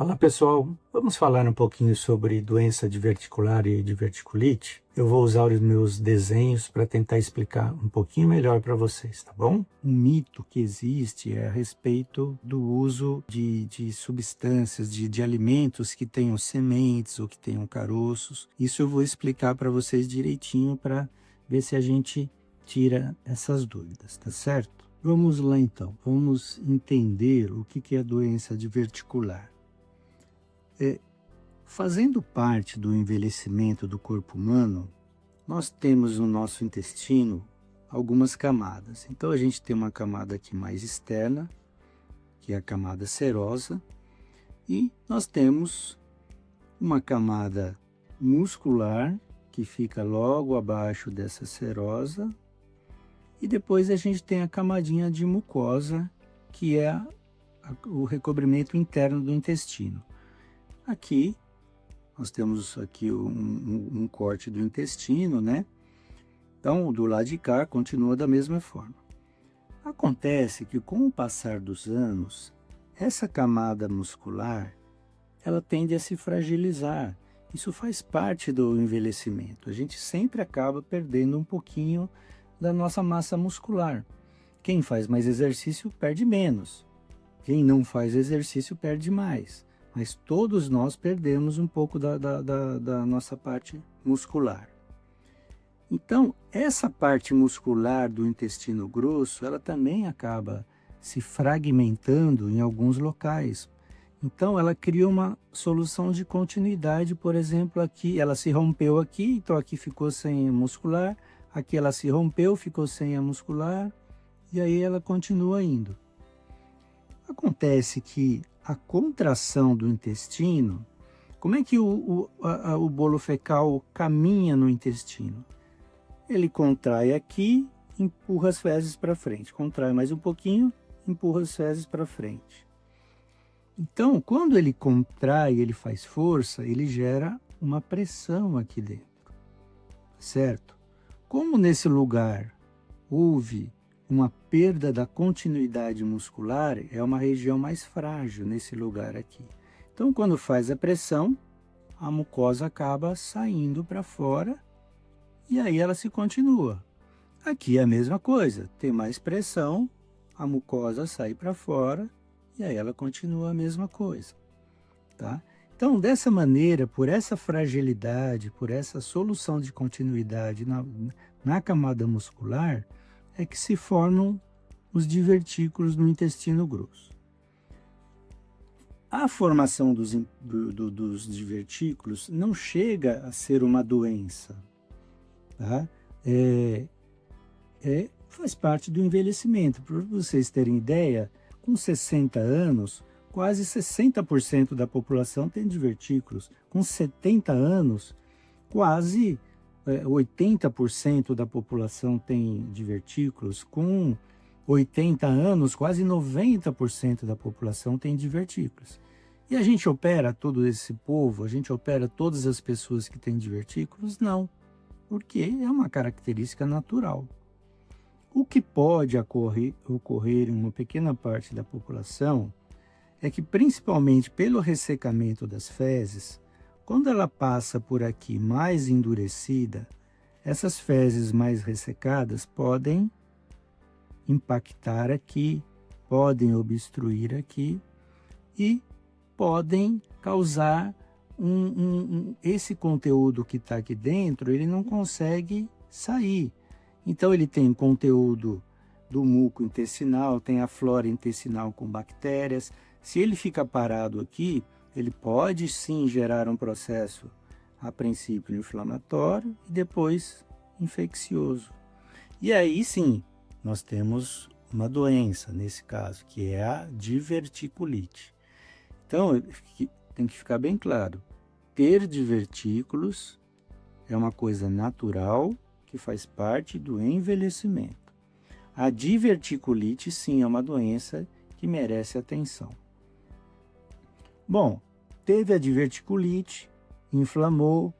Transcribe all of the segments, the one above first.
Olá pessoal, vamos falar um pouquinho sobre doença diverticular e diverticulite. Eu vou usar os meus desenhos para tentar explicar um pouquinho melhor para vocês, tá bom? Um mito que existe é a respeito do uso de substâncias, de alimentos que tenham sementes ou que tenham caroços. Isso eu vou explicar para vocês direitinho para ver se a gente tira essas dúvidas, tá certo? Vamos lá então, vamos entender o que é a doença diverticular. Fazendo parte do envelhecimento do corpo humano, nós temos no nosso intestino algumas camadas. Então a gente tem uma camada aqui mais externa, que é a camada serosa, e nós temos uma camada muscular, que fica logo abaixo dessa serosa, e depois a gente tem a camadinha de mucosa, que é o recobrimento interno do intestino. Aqui nós temos aqui um corte do intestino, né? Então, do lado de cá, continua da mesma forma. Acontece que, com o passar dos anos, essa camada muscular, ela tende a se fragilizar. Isso faz parte do envelhecimento. A gente sempre acaba perdendo um pouquinho da nossa massa muscular. Quem faz mais exercício perde menos. Quem não faz exercício perde mais. Mas todos nós perdemos um pouco da nossa parte muscular. Então, essa parte muscular do intestino grosso, ela também acaba se fragmentando em alguns locais. Então, ela cria uma solução de continuidade, por exemplo, aqui, ela se rompeu aqui, então aqui ficou sem a muscular, aqui ela se rompeu, ficou sem a muscular, e aí ela continua indo. Acontece que a contração do intestino, como é que o bolo fecal caminha no intestino? Ele contrai aqui, empurra as fezes para frente, contrai mais um pouquinho, empurra as fezes para frente. Então, quando ele contrai, ele faz força, ele gera uma pressão aqui dentro, certo? Como nesse lugar houve uma perda da continuidade muscular, é uma região mais frágil nesse lugar aqui. Então, quando faz a pressão, a mucosa acaba saindo para fora e aí ela se continua. Aqui é a mesma coisa, tem mais pressão, a mucosa sai para fora e aí ela continua a mesma coisa, tá? Então, dessa maneira, por essa fragilidade, por essa solução de continuidade na camada muscular, é que se formam os divertículos no intestino grosso. A formação dos divertículos não chega a ser uma doença, tá? Faz parte do envelhecimento. Para vocês terem ideia, com 60 anos, quase 60% da população tem divertículos. Com 70 anos, quase 80% da população tem divertículos. Com 80 anos, quase 90% da população tem divertículos. E a gente opera todo esse povo, a gente opera todas as pessoas que têm divertículos? Não, porque é uma característica natural. O que pode ocorrer em uma pequena parte da população é que, principalmente pelo ressecamento das fezes, quando ela passa por aqui mais endurecida, essas fezes mais ressecadas podem impactar aqui, podem obstruir aqui e podem causar esse conteúdo que está aqui dentro, ele não consegue sair. Então ele tem conteúdo do muco intestinal, tem a flora intestinal com bactérias. Se ele fica parado aqui, ele pode sim gerar um processo, a princípio inflamatório e depois infeccioso. E aí sim, nós temos uma doença, nesse caso, que é a diverticulite. Então, tem que ficar bem claro, ter divertículos é uma coisa natural que faz parte do envelhecimento. A diverticulite, sim, é uma doença que merece atenção. Bom, teve a diverticulite, inflamou,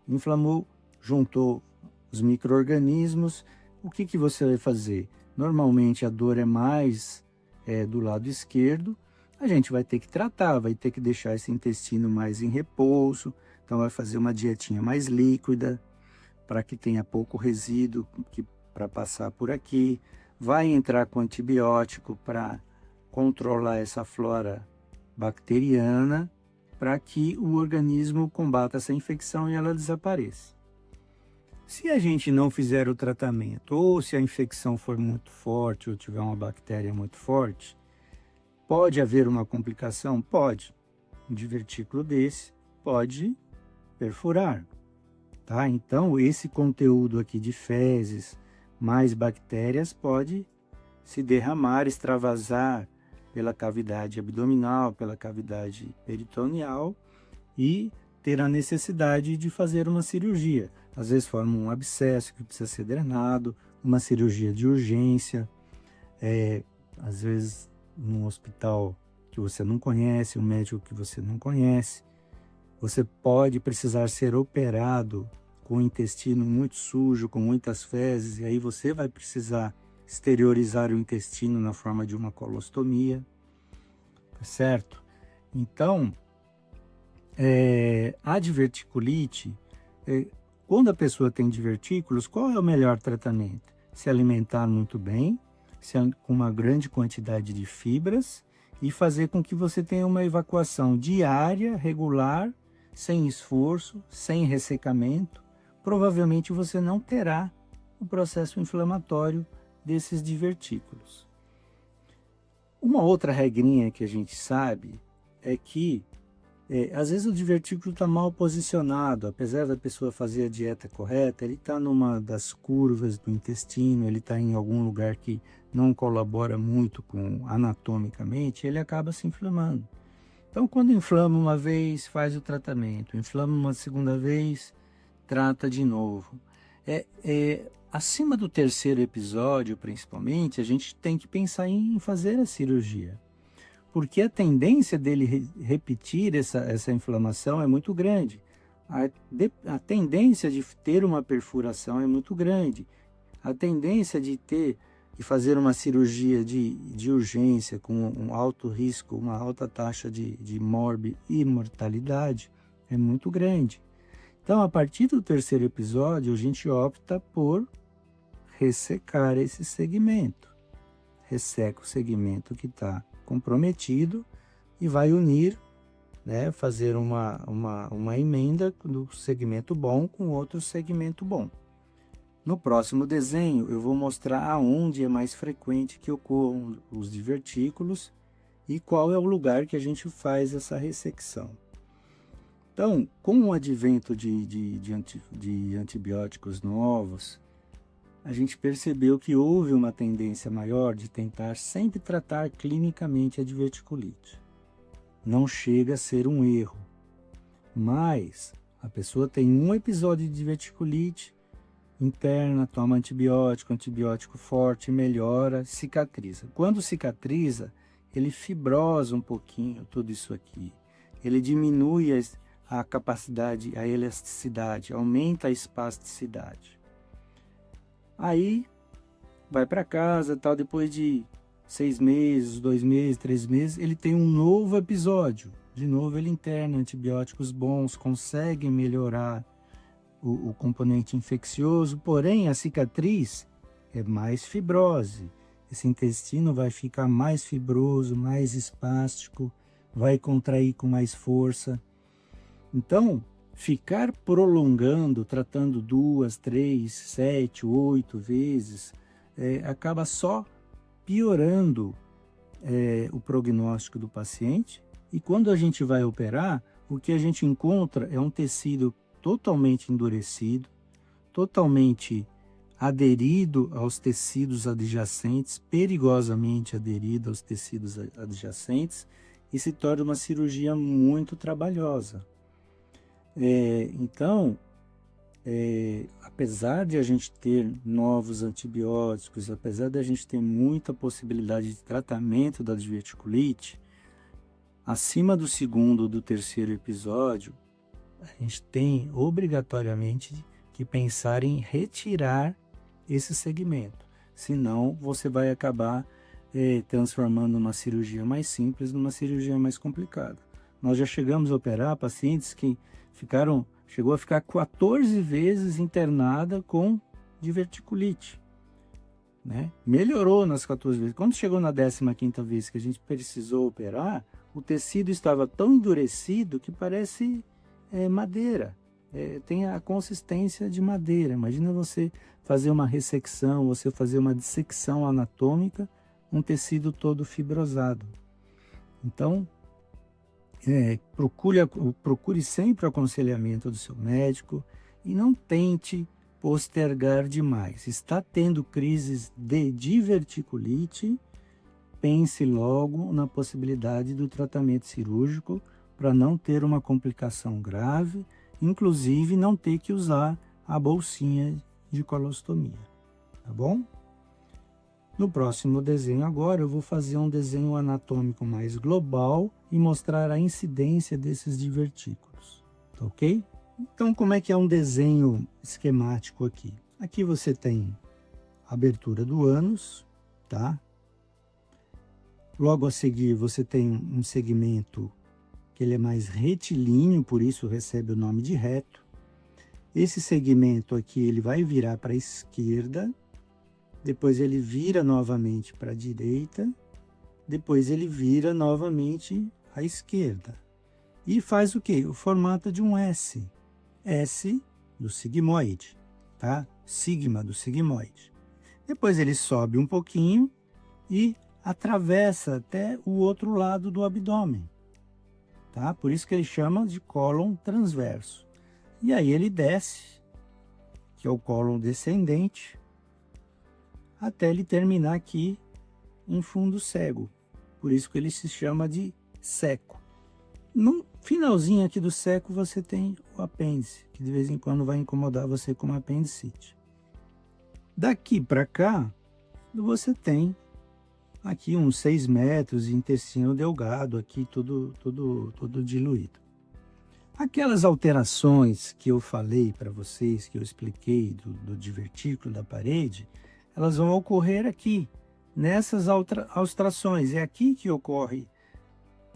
inflamou, juntou os micro-organismos. O que você vai fazer? Normalmente a dor é mais do lado esquerdo. a gente vai ter que tratar, vai ter que deixar esse intestino mais em repouso, então vai fazer uma dietinha mais líquida, para que tenha pouco resíduo para passar por aqui, vai entrar com antibiótico para controlar essa flora bacteriana, para que o organismo combata essa infecção e ela desapareça. Se a gente não fizer o tratamento, ou se a infecção for muito forte, ou tiver uma bactéria muito forte, pode haver uma complicação? Pode. Um divertículo desse pode perfurar, tá? Então, esse conteúdo aqui de fezes, mais bactérias, pode se derramar, extravasar pela cavidade abdominal, pela cavidade peritoneal e ter a necessidade de fazer uma cirurgia. Às vezes forma um abscesso que precisa ser drenado, uma cirurgia de urgência, às vezes num hospital que você não conhece, um médico que você não conhece. Você pode precisar ser operado com o intestino muito sujo, com muitas fezes, e aí você vai precisar exteriorizar o intestino na forma de uma colostomia, certo? Então, a diverticulite, quando a pessoa tem divertículos, qual é o melhor tratamento? Se alimentar muito bem, com uma grande quantidade de fibras e fazer com que você tenha uma evacuação diária, regular, sem esforço, sem ressecamento. Provavelmente você não terá o processo inflamatório desses divertículos. Uma outra regrinha que a gente sabe é que às vezes o divertículo está mal posicionado, apesar da pessoa fazer a dieta correta, ele está numa das curvas do intestino, ele está em algum lugar que não colabora muito com anatomicamente, ele acaba se inflamando. Então, quando inflama uma vez, faz o tratamento, inflama uma segunda vez, trata de novo. Acima do terceiro episódio, principalmente, a gente tem que pensar em fazer a cirurgia, porque a tendência dele repetir essa inflamação é muito grande. A tendência de ter uma perfuração é muito grande. A tendência de fazer uma cirurgia de urgência com um alto risco, uma alta taxa de e mortalidade é muito grande. Então, a partir do terceiro episódio, a gente opta por ressecar esse segmento. Resseca o segmento que está comprometido e vai unir, fazer uma emenda do segmento bom com outro segmento bom. No próximo desenho eu vou mostrar aonde é mais frequente que ocorram os divertículos e qual é o lugar que a gente faz essa ressecção. Então, com o advento de antibióticos novos, a gente percebeu que houve uma tendência maior de tentar sempre tratar clinicamente a diverticulite. Não chega a ser um erro, mas a pessoa tem um episódio de diverticulite interna, toma antibiótico forte, melhora, cicatriza. Quando cicatriza, ele fibrosa um pouquinho tudo isso aqui. Ele diminui a capacidade, a elasticidade, aumenta a espasticidade. Aí vai para casa, tal, depois de 6 meses, 2 meses, 3 meses, ele tem um novo episódio. De novo ele interna antibióticos bons, consegue melhorar o componente infeccioso, porém a cicatriz é mais fibrose. Esse intestino vai ficar mais fibroso, mais espástico, vai contrair com mais força. Então, ficar prolongando, tratando 2, 3, 7, 8 vezes, acaba só piorando o prognóstico do paciente. E quando a gente vai operar, o que a gente encontra é um tecido totalmente endurecido, totalmente aderido aos tecidos adjacentes, perigosamente aderido aos tecidos adjacentes, e se torna uma cirurgia muito trabalhosa. Então, apesar de a gente ter novos antibióticos, apesar de a gente ter muita possibilidade de tratamento da diverticulite, acima do segundo ou do terceiro episódio, a gente tem obrigatoriamente que pensar em retirar esse segmento, senão você vai acabar transformando uma cirurgia mais simples numa cirurgia mais complicada. Nós já chegamos a operar pacientes que chegou a ficar 14 vezes internada com diverticulite, né? Melhorou nas 14 vezes. Quando chegou na 15ª vez que a gente precisou operar, o tecido estava tão endurecido que parece madeira. Tem a consistência de madeira. Imagina você fazer uma ressecção, você fazer uma dissecção anatômica, um tecido todo fibrosado. Então, procure sempre o aconselhamento do seu médico e não tente postergar demais. Está tendo crises de diverticulite, pense logo na possibilidade do tratamento cirúrgico para não ter uma complicação grave, inclusive não ter que usar a bolsinha de colostomia, tá bom? No próximo desenho agora eu vou fazer um desenho anatômico mais global e mostrar a incidência desses divertículos, tá ok? Então, como é que é um desenho esquemático aqui? Aqui você tem a abertura do ânus, tá? Logo a seguir você tem um segmento que ele é mais retilíneo, por isso recebe o nome de reto. Esse segmento aqui ele vai virar para a esquerda, depois ele vira novamente para a direita, depois ele vira novamente à esquerda. E faz o quê? O formato de um S. S do sigmoide, tá? Sigma do sigmoide. Depois ele sobe um pouquinho e atravessa até o outro lado do abdômen, tá? Por isso que ele chama de cólon transverso. E aí ele desce, que é o cólon descendente, até ele terminar aqui em fundo cego. Por isso que ele se chama de seco. No finalzinho aqui do seco você tem o apêndice, que de vez em quando vai incomodar você com uma apendicite. Daqui para cá, você tem aqui uns 6 metros de intestino delgado, aqui tudo diluído. Aquelas alterações que eu falei para vocês, que eu expliquei do divertículo da parede, elas vão ocorrer aqui, nessas alterações. É aqui que ocorre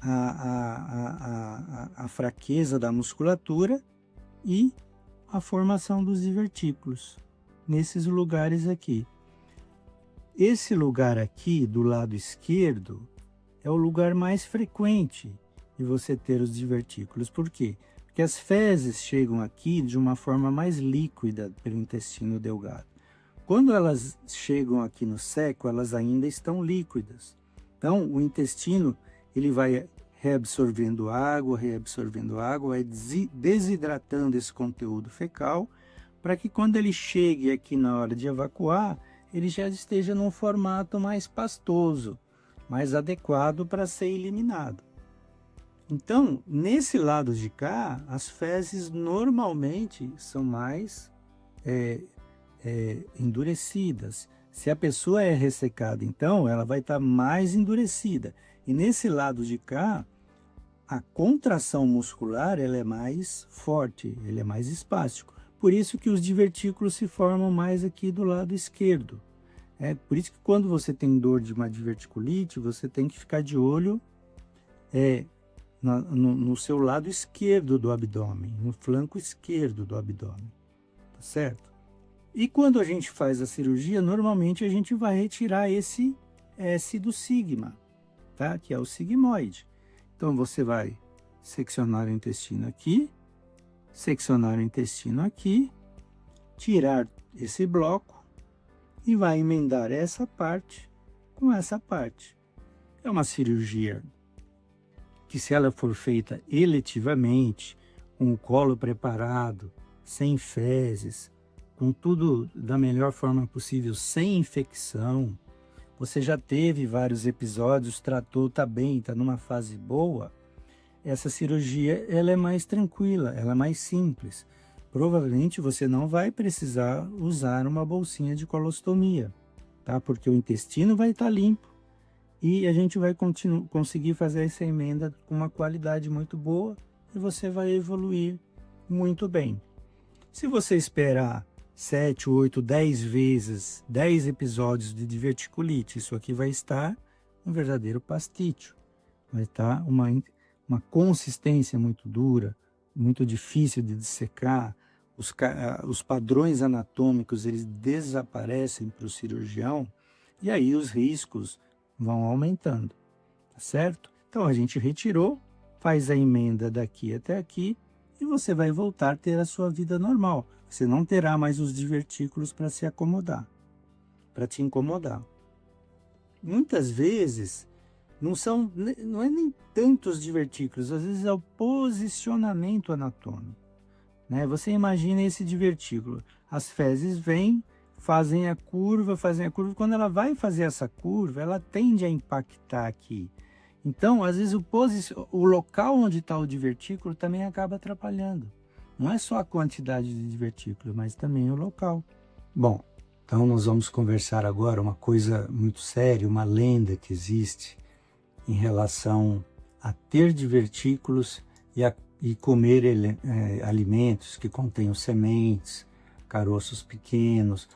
a fraqueza da musculatura e a formação dos divertículos, nesses lugares aqui. Esse lugar aqui, do lado esquerdo, é o lugar mais frequente de você ter os divertículos. Por quê? Porque as fezes chegam aqui de uma forma mais líquida pelo intestino delgado. Quando elas chegam aqui no seco, elas ainda estão líquidas. Então, o intestino ele vai reabsorvendo água, vai desidratando esse conteúdo fecal, para que quando ele chegue aqui na hora de evacuar, ele já esteja num formato mais pastoso, mais adequado para ser eliminado. Então, nesse lado de cá, as fezes normalmente são mais endurecidas. Se a pessoa é ressecada, então, ela vai estar mais endurecida. E nesse lado de cá, a contração muscular ela é mais forte, ele é mais espástico. Por isso que os divertículos se formam mais aqui do lado esquerdo. Por isso que quando você tem dor de uma diverticulite, você tem que ficar de olho no seu lado esquerdo do abdômen, no flanco esquerdo do abdômen, tá certo? E quando a gente faz a cirurgia, normalmente a gente vai retirar esse S do sigma, tá? Que é o sigmoide. Então você vai seccionar o intestino aqui, seccionar o intestino aqui, tirar esse bloco e vai emendar essa parte com essa parte. É uma cirurgia que, se ela for feita eletivamente, com o colo preparado, sem fezes, com tudo da melhor forma possível, sem infecção, você já teve vários episódios, tratou, está bem, está numa fase boa, essa cirurgia ela é mais tranquila, ela é mais simples. Provavelmente você não vai precisar usar uma bolsinha de colostomia, tá? Porque o intestino vai estar limpo e a gente vai conseguir fazer essa emenda com uma qualidade muito boa e você vai evoluir muito bem. Se você esperar 7, 8, 10 vezes, 10 episódios de diverticulite, isso aqui vai estar um verdadeiro pastício. Vai estar uma consistência muito dura, muito difícil de dissecar. Os padrões anatômicos eles desaparecem para o cirurgião e aí os riscos vão aumentando, tá certo? Então a gente retirou, faz a emenda daqui até aqui e você vai voltar a ter a sua vida normal. Você não terá mais os divertículos para se acomodar, para te incomodar. Muitas vezes não é nem tantos divertículos, às vezes é o posicionamento anatômico, né? Você imagina esse divertículo, as fezes vêm, fazem a curva, quando ela vai fazer essa curva, ela tende a impactar aqui. Então, às vezes o local onde está o divertículo também acaba atrapalhando. Não é só a quantidade de divertículo, mas também o local. Bom, então nós vamos conversar agora uma coisa muito séria, uma lenda que existe em relação a ter divertículos e comer alimentos que contenham sementes, caroços pequenos.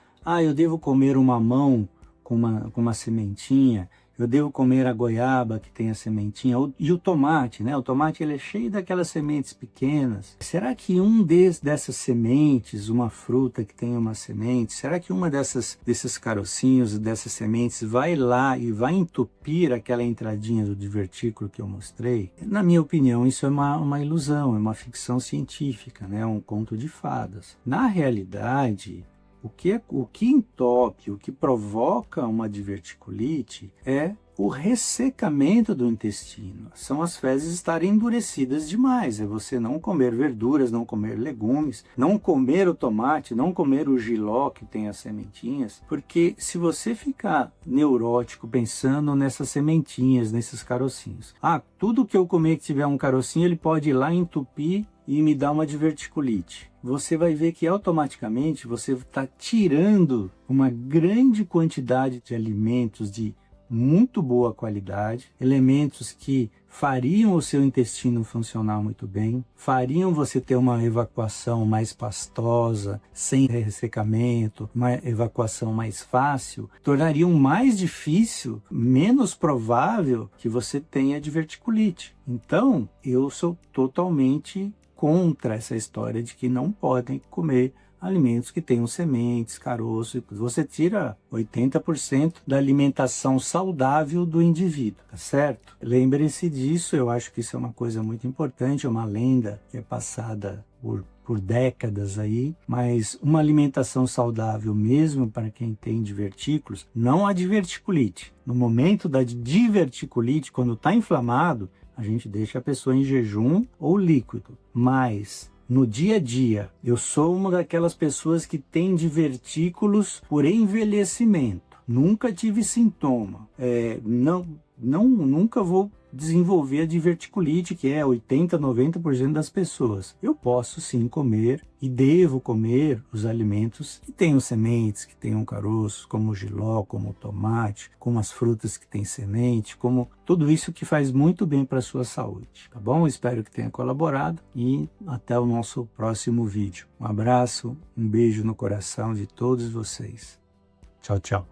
Eu devo comer um mamão com uma sementinha, eu devo comer a goiaba que tem a sementinha, e o tomate, né? O tomate ele é cheio daquelas sementes pequenas. Será que dessas sementes, uma fruta que tem uma semente, será que desses carocinhos, dessas sementes, vai lá e vai entupir aquela entradinha do divertículo que eu mostrei? Na minha opinião, isso é uma ilusão, é uma ficção científica, né? Um conto de fadas. Na realidade, o que entope, o que provoca uma diverticulite é o ressecamento do intestino. São as fezes estarem endurecidas demais. É você não comer verduras, não comer legumes, não comer o tomate, não comer o jiló que tem as sementinhas. Porque se você ficar neurótico pensando nessas sementinhas, nesses carocinhos. Tudo que eu comer que tiver um carocinho, ele pode ir lá entupir e me dar uma diverticulite. Você vai ver que automaticamente você está tirando uma grande quantidade de alimentos de muito boa qualidade, elementos que fariam o seu intestino funcionar muito bem, fariam você ter uma evacuação mais pastosa, sem ressecamento, uma evacuação mais fácil, tornariam mais difícil, menos provável que você tenha diverticulite. Então, eu sou totalmente contra essa história de que não podem comer alimentos que tenham sementes, caroços. Você tira 80% da alimentação saudável do indivíduo, tá certo? Lembre-se disso, eu acho que isso é uma coisa muito importante, é uma lenda que é passada por décadas aí, mas uma alimentação saudável mesmo para quem tem divertículos, não há diverticulite. No momento da diverticulite, quando está inflamado, a gente deixa a pessoa em jejum ou líquido, mas no dia a dia, eu sou uma daquelas pessoas que tem divertículos por envelhecimento. Nunca tive sintoma. Nunca vou desenvolver a diverticulite, que é 80, 90% das pessoas. Eu posso sim comer e devo comer os alimentos que tenham sementes, que tenham caroços, como o jiló, como o tomate, como as frutas que têm semente, como tudo isso que faz muito bem para a sua saúde, tá bom? Espero que tenha colaborado e até o nosso próximo vídeo. Um abraço, um beijo no coração de todos vocês. Tchau, tchau.